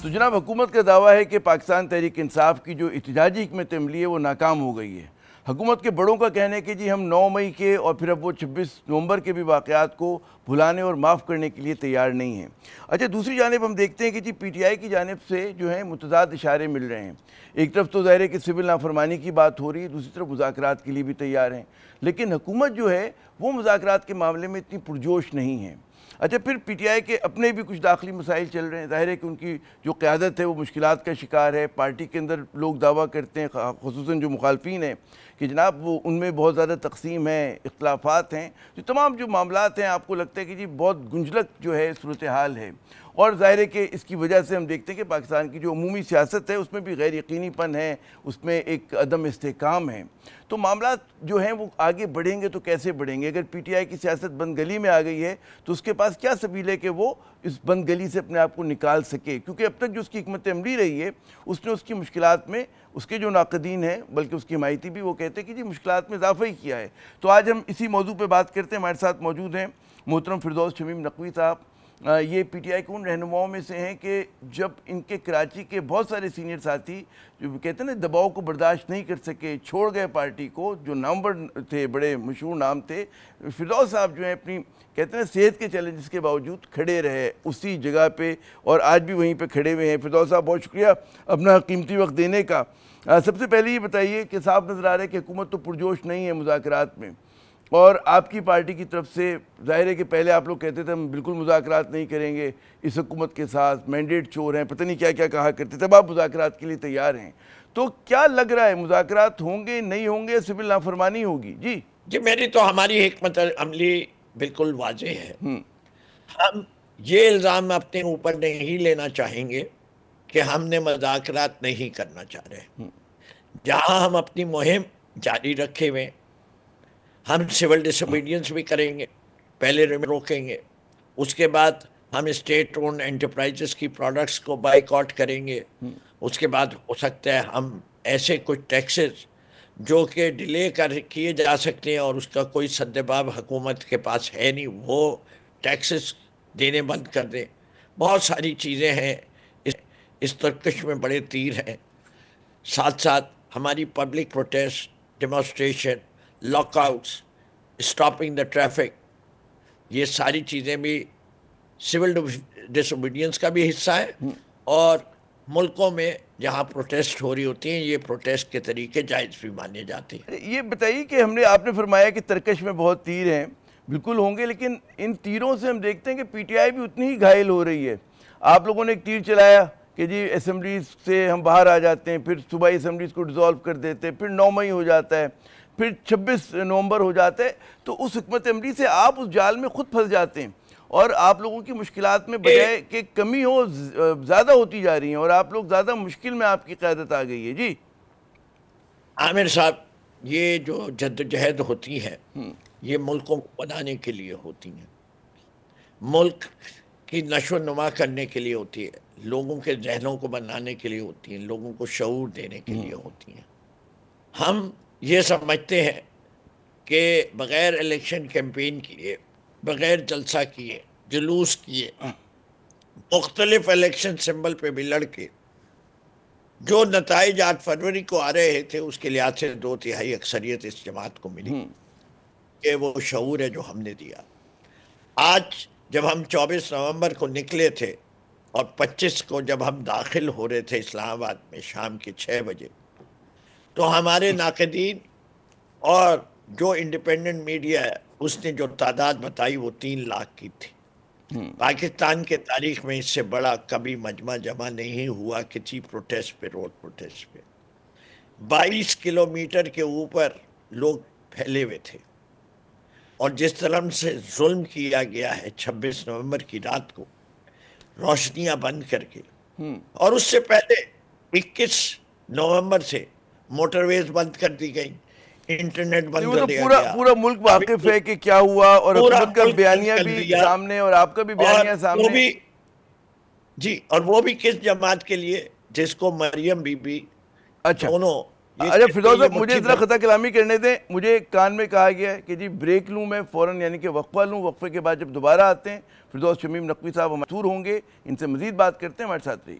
تو جناب حکومت کا دعویٰ ہے کہ پاکستان تحریک انصاف کی جو احتجاجی حکمت عملی ہے وہ ناکام ہو گئی ہے۔ حکومت کے بڑوں کا کہنا ہے کہ جی ہم 9 مئی کے اور پھر اب وہ 26 نومبر کے بھی واقعات کو بھلانے اور معاف کرنے کے لیے تیار نہیں ہیں۔ اچھا، دوسری جانب ہم دیکھتے ہیں کہ جی پی ٹی آئی کی جانب سے جو ہیں متضاد اشارے مل رہے ہیں۔ ایک طرف تو ظاہر ہے کہ سول نافرمانی کی بات ہو رہی ہے، دوسری طرف مذاکرات کے لیے بھی تیار ہیں، لیکن حکومت جو ہے وہ مذاکرات کے معاملے میں اتنی پرجوش نہیں ہے۔ اچھا، پھر پی ٹی آئی کے اپنے بھی کچھ داخلی مسائل چل رہے ہیں۔ ظاہر ہے کہ ان کی جو قیادت ہے وہ مشکلات کا شکار ہے۔ پارٹی کے اندر لوگ دعویٰ کرتے ہیں، خصوصاً جو مخالفین ہیں، کہ جناب وہ ان میں بہت زیادہ تقسیم ہے، اختلافات ہیں، جو تمام جو معاملات ہیں آپ کو لگتا ہے کہ جی بہت گنجلک جو ہے صورتحال ہے۔ اور ظاہر ہے کہ اس کی وجہ سے ہم دیکھتے ہیں کہ پاکستان کی جو عمومی سیاست ہے اس میں بھی غیر یقینی پن ہے، اس میں ایک عدم استحکام ہے۔ تو معاملات جو ہیں وہ آگے بڑھیں گے تو کیسے بڑھیں گے؟ اگر پی ٹی آئی کی سیاست بند گلی میں آ گئی ہے تو اس کے پاس کیا سبیل ہے کہ وہ اس بند گلی سے اپنے آپ کو نکال سکے؟ کیونکہ اب تک جو اس کی حکمت عملی رہی ہے اس نے اس کی مشکلات میں، اس کے جو ناقدین ہیں بلکہ اس کی حمایتی بھی، وہ کہتے ہیں کہ جی مشکلات میں اضافہ ہی کیا ہے۔ تو آج ہم اسی موضوع پہ بات کرتے ہیں۔ ہمارے ساتھ موجود ہیں محترم فردوس شمیم نقوی صاحب۔ یہ پی ٹی آئی کے ان رہنماؤں میں سے ہیں کہ جب ان کے کراچی کے بہت سارے سینئر ساتھی جو کہتے ہیں نا دباؤ کو برداشت نہیں کر سکے، چھوڑ گئے پارٹی کو، جو نامور تھے، بڑے مشہور نام تھے، فردوس صاحب جو ہیں اپنی کہتے ہیں صحت کے چیلنجز کے باوجود کھڑے رہے اسی جگہ پہ، اور آج بھی وہیں پہ کھڑے ہوئے ہیں۔ فردوس صاحب بہت شکریہ اپنا قیمتی وقت دینے کا۔ سب سے پہلے یہ بتائیے کہ صاحب نظر آ رہا ہے کہ حکومت تو پرجوش نہیں ہے مذاکرات میں، اور آپ کی پارٹی کی طرف سے ظاہر ہے کہ پہلے آپ لوگ کہتے تھے ہم بالکل مذاکرات نہیں کریں گے اس حکومت کے ساتھ، مینڈیٹ چور ہیں، پتہ نہیں کیا کیا کہا کرتے تھے، اب آپ مذاکرات کے لیے تیار ہیں۔ تو کیا لگ رہا ہے، مذاکرات ہوں گے، نہیں ہوں گے، سول نافرمانی ہوگی؟ جی میری تو ہماری حکمت عملی بالکل واضح ہے۔ ہم یہ الزام اپنے اوپر نہیں لینا چاہیں گے کہ ہم نے مذاکرات نہیں کرنا چاہ رہے۔ جہاں ہم اپنی مہم جاری رکھے ہوئے، ہم سول ڈس اوبیڈینس بھی کریں گے، پہلے روکیں گے، اس کے بعد ہم اسٹیٹ اونڈ انٹرپرائزز کی پروڈکٹس کو بائیک آؤٹ کریں گے، اس کے بعد ہو سکتا ہے ہم ایسے کچھ ٹیکسز جو کہ ڈیلے کیے جا سکتے ہیں اور اس کا کوئی سدباب حکومت کے پاس ہے نہیں، وہ ٹیکسز دینے بند کر دیں۔ بہت ساری چیزیں ہیں، اس ترکش میں بڑے تیر ہیں۔ ساتھ ساتھ ہماری public protest, demonstration, lockouts, stopping the traffic, یہ ساری چیزیں بھی سول ڈس اوبیڈینس کا بھی حصہ ہے، اور ملکوں میں جہاں پروٹیسٹ ہو رہی ہوتی ہیں یہ پروٹیسٹ کے طریقے جائز بھی مانے جاتے ہیں۔ یہ بتائیے کہ آپ نے فرمایا کہ ترکش میں بہت تیر ہیں، بالکل ہوں گے، لیکن ان تیروں سے ہم دیکھتے ہیں کہ پی ٹی آئی بھی اتنی ہی گھائل ہو رہی ہے۔ آپ لوگوں نے ایک تیر چلایا کہ جی اسمبلیز سے ہم باہر آ جاتے ہیں، پھر صوبائی اسمبلیز کو ڈیزالو کر دیتے ہیں، پھر 9 مئی ہو جاتا ہے، پھر 26 نومبر ہو جاتا ہے، تو اس حکمت عملی سے آپ اس جال میں خود پھنس جاتے ہیں، اور آپ لوگوں کی مشکلات میں بجائے کہ کمی ہو زیادہ ہوتی جا رہی ہیں، اور آپ لوگ زیادہ مشکل میں آپ کی قیادت آ گئی ہے۔ جی عامر صاحب، یہ جو جدوجہد ہوتی ہے یہ ملکوں کو بنانے کے لیے ہوتی ہیں، ملک کی نشو و نما کرنے کے لیے ہوتی ہے، لوگوں کے ذہنوں کو بنانے کے لیے ہوتی ہیں، لوگوں کو شعور دینے کے لیے ہوتی ہیں۔ ہم یہ سمجھتے ہیں کہ بغیر الیکشن کیمپین کیے، بغیر جلسہ کیے، جلوس کیے، مختلف الیکشن سمبل پہ بھی لڑ کے جو نتائج 8 فروری کو آ رہے تھے اس کے لحاظ سے 2/3 اکثریت اس جماعت کو ملی، کہ وہ شعور ہے جو ہم نے دیا۔ آج جب ہم 24 نومبر کو نکلے تھے اور 25 کو جب ہم داخل ہو رہے تھے اسلام آباد میں شام کے 6 بجے، تو ہمارے ناقدین اور جو انڈیپینڈنٹ میڈیا ہے اس نے جو تعداد بتائی وہ 3 لاکھ کی تھی۔ پاکستان کے تاریخ میں اس سے بڑا کبھی مجمع جمع نہیں ہوا کسی پروٹیسٹ پہ، روڈ پروٹیسٹ پہ۔ 22 کلومیٹر کے اوپر لوگ پھیلے ہوئے تھے، اور جس طرح سے ظلم کیا گیا ہے 26 نومبر کی رات کو روشنیاں بند کر کے، اور اس سے پہلے 21 نومبر سے موٹر ویز بند کر دی گئی، انٹرنیٹ بند کر دیا گیا۔ پورا ملک واقف ہے کہ کیا ہوا، اور حکومت کا بیانیہ بھی سامنے اور آپ کا بھی بیانیہ سامنے۔ جی، اور وہ بھی کس جماعت کے لیے؟ جس کو مریم بی بی دونوں۔ اچھا فردوس صاحب، مجھے ذرا خطا کلامی کرنے دیں۔ مجھے کان میں کہا گیا ہے کہ جی بریک لوں میں فوراً، یعنی کہ وقفہ لوں، وقفے کے بعد جب دوبارہ آتے ہیں فردوس شمیم نقوی صاحب ہمارے ہوں گے، ان سے مزید بات کرتے ہیں، ہمارے ساتھ رہیے۔